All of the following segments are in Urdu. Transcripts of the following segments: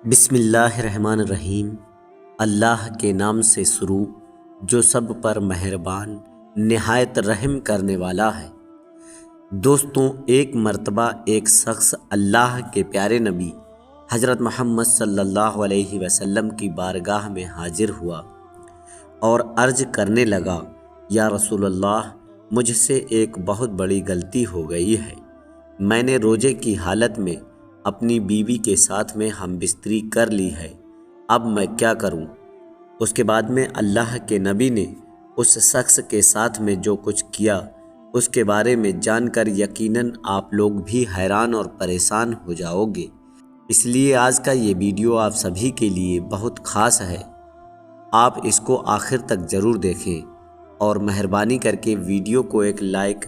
بسم اللہ الرحمن الرحیم۔ اللہ کے نام سے شروع جو سب پر مہربان نہایت رحم کرنے والا ہے۔ دوستوں، ایک مرتبہ ایک شخص اللہ کے پیارے نبی حضرت محمد صلی اللہ علیہ وسلم کی بارگاہ میں حاضر ہوا اور عرض کرنے لگا، یا رسول اللہ، مجھ سے ایک بہت بڑی غلطی ہو گئی ہے۔ میں نے روزے کی حالت میں اپنی بیوی کے ساتھ میں ہم بستری کر لی ہے، اب میں کیا کروں؟ اس کے بعد میں اللہ کے نبی نے اس شخص کے ساتھ میں جو کچھ کیا اس کے بارے میں جان کر یقیناً آپ لوگ بھی حیران اور پریشان ہو جاؤ گے۔ اس لیے آج کا یہ ویڈیو آپ سبھی کے لیے بہت خاص ہے، آپ اس کو آخر تک ضرور دیکھیں اور مہربانی کر کے ویڈیو کو ایک لائک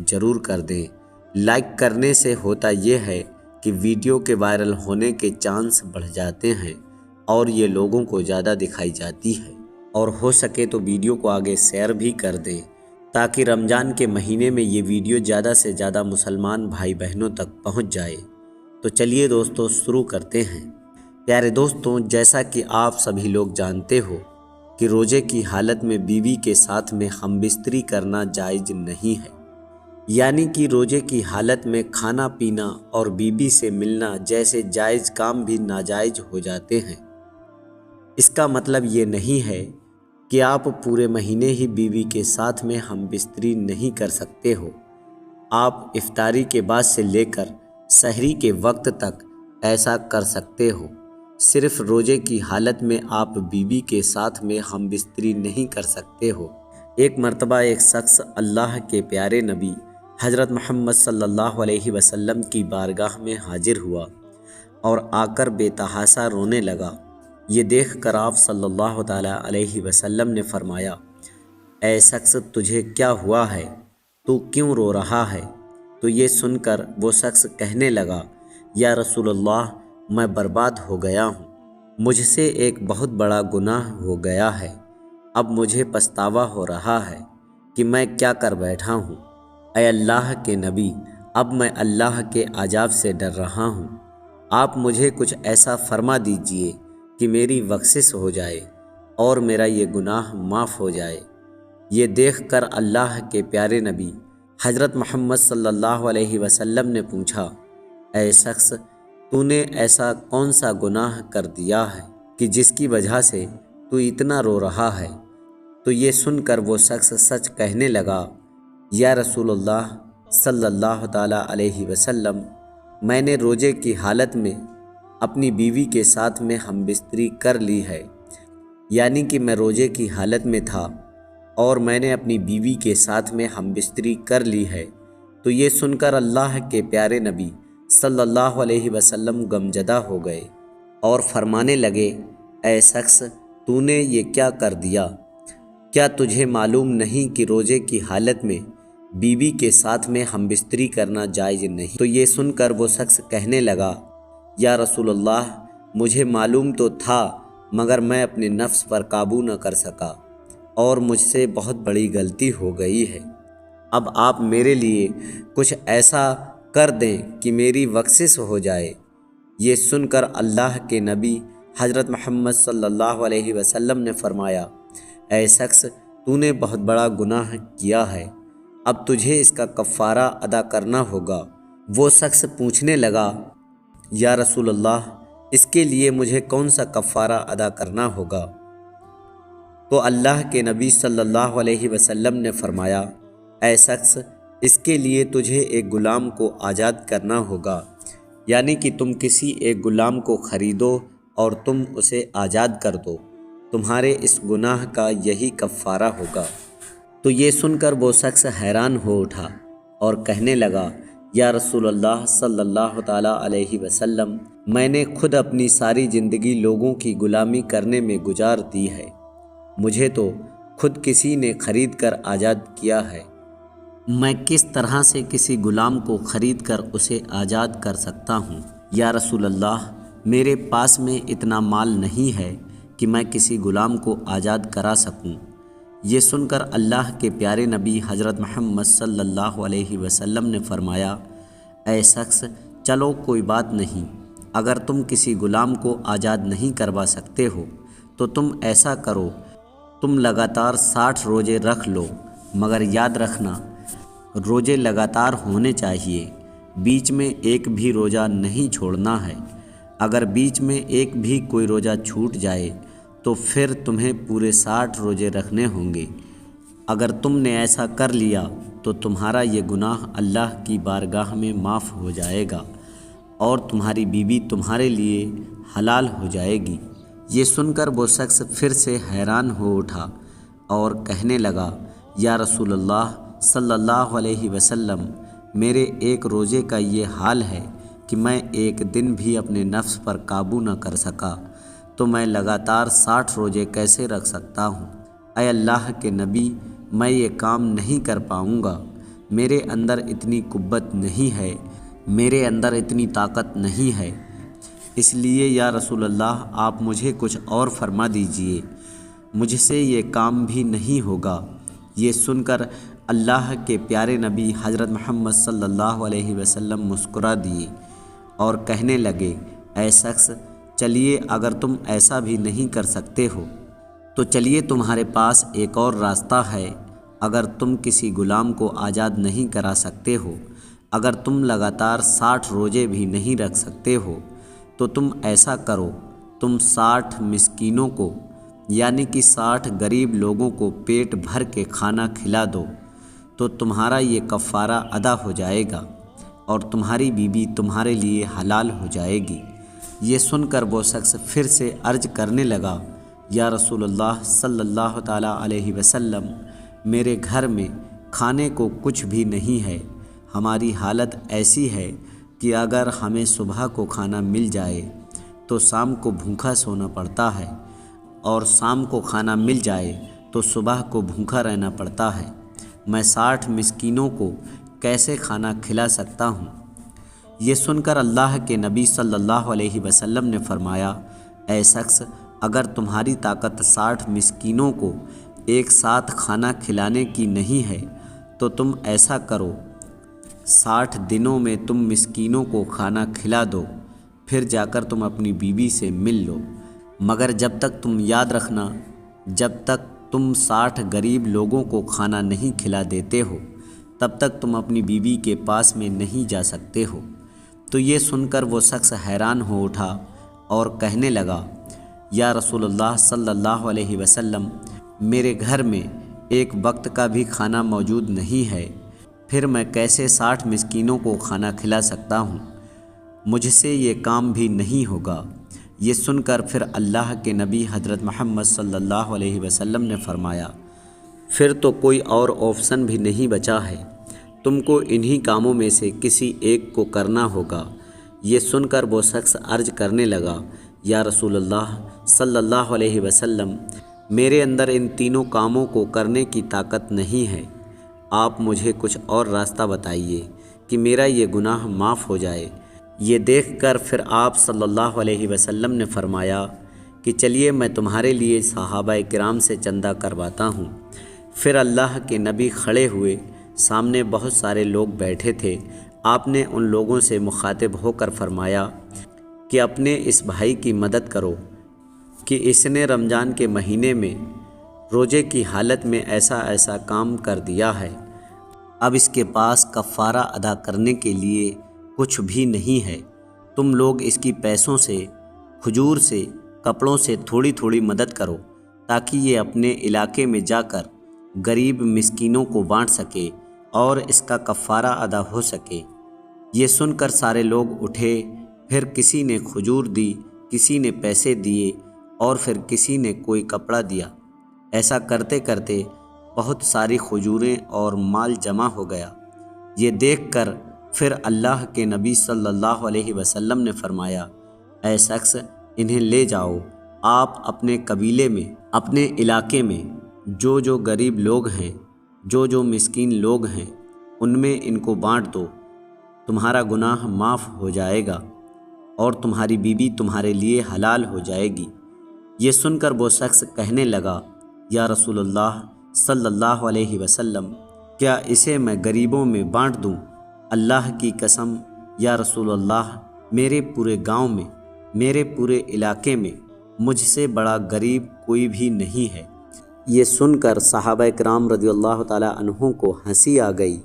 ضرور کر دیں۔ لائک کرنے سے ہوتا یہ ہے کہ ویڈیو کے وائرل ہونے کے چانس بڑھ جاتے ہیں اور یہ لوگوں کو زیادہ دکھائی جاتی ہے، اور ہو سکے تو ویڈیو کو آگے شیئر بھی کر دیں تاکہ رمضان کے مہینے میں یہ ویڈیو زیادہ سے زیادہ مسلمان بھائی بہنوں تک پہنچ جائے۔ تو چلیے دوستوں، شروع کرتے ہیں۔ پیارے دوستوں، جیسا کہ آپ سبھی لوگ جانتے ہو کہ روزے کی حالت میں بیوی کے ساتھ میں ہم بستری کرنا جائز نہیں ہے، یعنی کہ روزے کی حالت میں کھانا پینا اور بیوی سے ملنا جیسے جائز کام بھی ناجائز ہو جاتے ہیں۔ اس کا مطلب یہ نہیں ہے کہ آپ پورے مہینے ہی بیوی کے ساتھ میں ہم بستری نہیں کر سکتے ہو۔ آپ افطاری کے بعد سے لے کر سحری کے وقت تک ایسا کر سکتے ہو، صرف روزے کی حالت میں آپ بیوی کے ساتھ میں ہم بستری نہیں کر سکتے ہو۔ ایک مرتبہ ایک شخص اللہ کے پیارے نبی حضرت محمد صلی اللہ علیہ وسلم کی بارگاہ میں حاضر ہوا اور آ کر بے تحاشا رونے لگا۔ یہ دیکھ کر آپ صلی اللہ تعالیٰ علیہ وسلم نے فرمایا، اے شخص، تجھے کیا ہوا ہے؟ تو کیوں رو رہا ہے؟ تو یہ سن کر وہ شخص کہنے لگا، یا رسول اللہ، میں برباد ہو گیا ہوں، مجھ سے ایک بہت بڑا گناہ ہو گیا ہے، اب مجھے پچھتاوا ہو رہا ہے کہ میں کیا کر بیٹھا ہوں۔ اے اللہ کے نبی، اب میں اللہ کے عذاب سے ڈر رہا ہوں، آپ مجھے کچھ ایسا فرما دیجئے کہ میری بخشش ہو جائے اور میرا یہ گناہ معاف ہو جائے۔ یہ دیکھ کر اللہ کے پیارے نبی حضرت محمد صلی اللہ علیہ وسلم نے پوچھا، اے شخص، تو نے ایسا کون سا گناہ کر دیا ہے کہ جس کی وجہ سے تو اتنا رو رہا ہے؟ تو یہ سن کر وہ شخص سچ کہنے لگا، یا رسول اللہ صلی اللہ تعالیٰ علیہ وسلم، میں نے روزے کی حالت میں اپنی بیوی کے ساتھ میں ہم بستری کر لی ہے، یعنی کہ میں روزے کی حالت میں تھا اور میں نے اپنی بیوی کے ساتھ میں ہم بستری کر لی ہے۔ تو یہ سن کر اللہ کے پیارے نبی صلی اللہ علیہ وسلم غمزدہ ہو گئے اور فرمانے لگے، اے شخص، تو نے یہ کیا کر دیا؟ کیا تجھے معلوم نہیں کہ روزے کی حالت میں بیوی کے ساتھ میں ہم بستری کرنا جائز نہیں؟ تو یہ سن کر وہ شخص کہنے لگا، یا رسول اللہ، مجھے معلوم تو تھا مگر میں اپنے نفس پر قابو نہ کر سکا اور مجھ سے بہت بڑی غلطی ہو گئی ہے، اب آپ میرے لیے کچھ ایسا کر دیں کہ میری بخشش ہو جائے۔ یہ سن کر اللہ کے نبی حضرت محمد صلی اللہ علیہ وسلم نے فرمایا، اے شخص، تو نے بہت بڑا گناہ کیا ہے، اب تجھے اس کا کفارہ ادا کرنا ہوگا۔ وہ شخص پوچھنے لگا، یا رسول اللہ، اس کے لیے مجھے کون سا کفارہ ادا کرنا ہوگا؟ تو اللہ کے نبی صلی اللہ علیہ وسلم نے فرمایا، اے شخص، اس کے لیے تجھے ایک غلام کو آزاد کرنا ہوگا، یعنی کہ تم کسی ایک غلام کو خریدو اور تم اسے آزاد کر دو، تمہارے اس گناہ کا یہی کفارہ ہوگا۔ تو یہ سن کر وہ شخص حیران ہو اٹھا اور کہنے لگا، یا رسول اللہ صلی اللہ تعالیٰ علیہ وسلم، میں نے خود اپنی ساری زندگی لوگوں کی غلامی کرنے میں گزار دی ہے، مجھے تو خود کسی نے خرید کر آزاد کیا ہے، میں کس طرح سے کسی غلام کو خرید کر اسے آزاد کر سکتا ہوں؟ یا رسول اللہ، میرے پاس میں اتنا مال نہیں ہے کہ میں کسی غلام کو آزاد کرا سکوں۔ یہ سن کر اللہ کے پیارے نبی حضرت محمد صلی اللہ علیہ وسلم نے فرمایا، اے شخص، چلو کوئی بات نہیں، اگر تم کسی غلام کو آزاد نہیں کروا سکتے ہو تو تم ایسا کرو، تم لگاتار 60 روزے رکھ لو، مگر یاد رکھنا روزے لگاتار ہونے چاہیے، بیچ میں ایک بھی روزہ نہیں چھوڑنا ہے۔ اگر بیچ میں ایک بھی کوئی روزہ چھوٹ جائے تو پھر تمہیں پورے 60 روزے رکھنے ہوں گے۔ اگر تم نے ایسا کر لیا تو تمہارا یہ گناہ اللہ کی بارگاہ میں معاف ہو جائے گا اور تمہاری بیوی تمہارے لیے حلال ہو جائے گی۔ یہ سن کر وہ شخص پھر سے حیران ہو اٹھا اور کہنے لگا، یا رسول اللہ صلی اللہ علیہ وسلم، میرے ایک روزے کا یہ حال ہے کہ میں ایک دن بھی اپنے نفس پر قابو نہ کر سکا، تو میں لگاتار 60 روزے کیسے رکھ سکتا ہوں؟ اے اللہ کے نبی، میں یہ کام نہیں کر پاؤں گا، میرے اندر اتنی قوت نہیں ہے، میرے اندر اتنی طاقت نہیں ہے، اس لیے یا رسول اللہ آپ مجھے کچھ اور فرما دیجئے، مجھ سے یہ کام بھی نہیں ہوگا۔ یہ سن کر اللہ کے پیارے نبی حضرت محمد صلی اللہ علیہ وسلم مسکرا دیے اور کہنے لگے، اے شخص، چلیے اگر تم ایسا بھی نہیں کر سکتے ہو تو چلیے تمہارے پاس ایک اور راستہ ہے۔ اگر تم کسی غلام کو آزاد نہیں کرا سکتے ہو، اگر تم لگاتار 60 روزے بھی نہیں رکھ سکتے ہو تو تم ایسا کرو، تم 60 مسکینوں کو یعنی کہ 60 غریب لوگوں کو پیٹ بھر کے کھانا کھلا دو، تو تمہارا یہ کفارہ ادا ہو جائے گا اور تمہاری بیوی تمہارے لیے حلال ہو جائے گی۔ یہ سن کر وہ شخص پھر سے عرض کرنے لگا، یا رسول اللہ صلی اللہ تعالیٰ علیہ وسلم، میرے گھر میں کھانے کو کچھ بھی نہیں ہے، ہماری حالت ایسی ہے کہ اگر ہمیں صبح کو کھانا مل جائے تو شام کو بھوکا سونا پڑتا ہے، اور شام کو کھانا مل جائے تو صبح کو بھوکا رہنا پڑتا ہے، میں 60 مسکینوں کو کیسے کھانا کھلا سکتا ہوں؟ یہ سن کر اللہ کے نبی صلی اللہ علیہ وسلم نے فرمایا، اے شخص، اگر تمہاری طاقت 60 مسکینوں کو ایک ساتھ کھانا کھلانے کی نہیں ہے تو تم ایسا کرو، 60 دنوں میں تم مسکینوں کو کھانا کھلا دو، پھر جا کر تم اپنی بیوی سے مل لو، مگر جب تک تم یاد رکھنا، جب تک تم 60 غریب لوگوں کو کھانا نہیں کھلا دیتے ہو تب تک تم اپنی بیوی کے پاس میں نہیں جا سکتے ہو۔ تو یہ سن کر وہ شخص حیران ہو اٹھا اور کہنے لگا، یا رسول اللہ صلی اللہ علیہ وسلم، میرے گھر میں ایک وقت کا بھی کھانا موجود نہیں ہے، پھر میں کیسے 60 مسکینوں کو کھانا کھلا سکتا ہوں؟ مجھ سے یہ کام بھی نہیں ہوگا۔ یہ سن کر پھر اللہ کے نبی حضرت محمد صلی اللہ علیہ وسلم نے فرمایا، پھر تو کوئی اور آپشن بھی نہیں بچا ہے، تم کو انہی کاموں میں سے کسی ایک کو کرنا ہوگا۔ یہ سن کر وہ شخص عرض کرنے لگا، یا رسول اللہ صلی اللہ علیہ وسلم، میرے اندر ان تینوں کاموں کو کرنے کی طاقت نہیں ہے، آپ مجھے کچھ اور راستہ بتائیے کہ میرا یہ گناہ معاف ہو جائے۔ یہ دیکھ کر پھر آپ صلی اللہ علیہ وسلم نے فرمایا کہ چلیے میں تمہارے لیے صحابہ کرام سے چندہ کرواتا ہوں۔ پھر اللہ کے نبی کھڑے ہوئے، سامنے بہت سارے لوگ بیٹھے تھے، آپ نے ان لوگوں سے مخاطب ہو کر فرمایا کہ اپنے اس بھائی کی مدد کرو کہ اس نے رمضان کے مہینے میں روزے کی حالت میں ایسا ایسا کام کر دیا ہے، اب اس کے پاس کفارہ ادا کرنے کے لیے کچھ بھی نہیں ہے، تم لوگ اس کی پیسوں سے، کھجور سے، کپڑوں سے تھوڑی تھوڑی مدد کرو تاکہ یہ اپنے علاقے میں جا کر غریب مسکینوں کو بانٹ سکے اور اس کا کفارہ ادا ہو سکے۔ یہ سن کر سارے لوگ اٹھے، پھر کسی نے کھجور دی، کسی نے پیسے دیے اور پھر کسی نے کوئی کپڑا دیا۔ ایسا کرتے کرتے بہت ساری کھجوریں اور مال جمع ہو گیا۔ یہ دیکھ کر پھر اللہ کے نبی صلی اللہ علیہ وسلم نے فرمایا، اے شخص، انہیں لے جاؤ، آپ اپنے قبیلے میں، اپنے علاقے میں جو جو غریب لوگ ہیں، جو جو مسکین لوگ ہیں، ان میں ان کو بانٹ دو، تمہارا گناہ معاف ہو جائے گا اور تمہاری بیوی تمہارے لیے حلال ہو جائے گی۔ یہ سن کر وہ شخص کہنے لگا، یا رسول اللہ صلی اللہ علیہ وسلم، کیا اسے میں غریبوں میں بانٹ دوں؟ اللہ کی قسم یا رسول اللہ، میرے پورے گاؤں میں، میرے پورے علاقے میں مجھ سے بڑا غریب کوئی بھی نہیں ہے۔ یہ سن کر صحابہ کرام رضی اللہ تعالیٰ عنہم کو ہنسی آ گئی،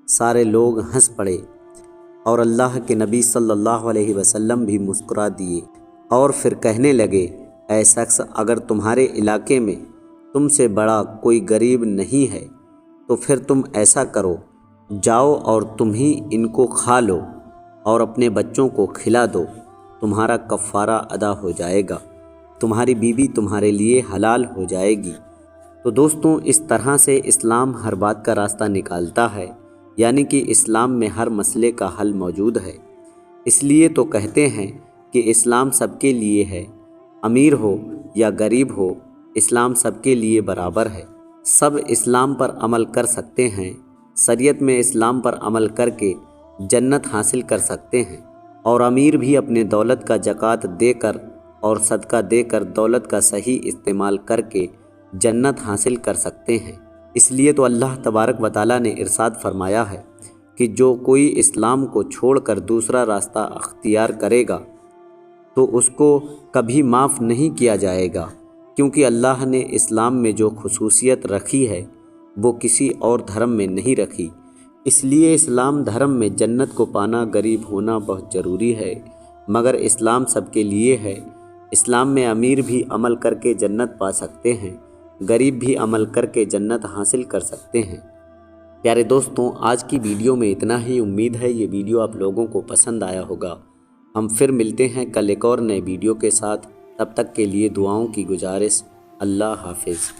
سارے لوگ ہنس پڑے اور اللہ کے نبی صلی اللہ علیہ وسلم بھی مسکرا دیے اور پھر کہنے لگے، اے شخص، اگر تمہارے علاقے میں تم سے بڑا کوئی غریب نہیں ہے تو پھر تم ایسا کرو، جاؤ اور تم ہی ان کو کھا لو اور اپنے بچوں کو کھلا دو، تمہارا کفارہ ادا ہو جائے گا، تمہاری بیوی تمہارے لیے حلال ہو جائے گی۔ تو دوستوں، اس طرح سے اسلام ہر بات کا راستہ نکالتا ہے، یعنی کہ اسلام میں ہر مسئلے کا حل موجود ہے۔ اس لیے تو کہتے ہیں کہ اسلام سب کے لیے ہے، امیر ہو یا غریب ہو، اسلام سب کے لیے برابر ہے، سب اسلام پر عمل کر سکتے ہیں، شریعت میں اسلام پر عمل کر کے جنت حاصل کر سکتے ہیں، اور امیر بھی اپنے دولت کا زکوٰۃ دے کر اور صدقہ دے کر دولت کا صحیح استعمال کر کے جنت حاصل کر سکتے ہیں۔ اس لیے تو اللہ تبارک و تعالیٰ نے ارشاد فرمایا ہے کہ جو کوئی اسلام کو چھوڑ کر دوسرا راستہ اختیار کرے گا تو اس کو کبھی معاف نہیں کیا جائے گا، کیونکہ اللہ نے اسلام میں جو خصوصیت رکھی ہے وہ کسی اور دھرم میں نہیں رکھی۔ اس لیے اسلام دھرم میں جنت کو پانا، غریب ہونا بہت ضروری ہے، مگر اسلام سب کے لیے ہے۔ اسلام میں امیر بھی عمل کر کے جنت پا سکتے ہیں، غریب بھی عمل کر کے جنت حاصل کر سکتے ہیں۔ پیارے دوستوں، آج کی ویڈیو میں اتنا ہی۔ امید ہے یہ ویڈیو آپ لوگوں کو پسند آیا ہوگا۔ ہم پھر ملتے ہیں کل ایک اور نئے ویڈیو کے ساتھ، تب تک کے لیے دعاؤں کی گزارش۔ اللہ حافظ۔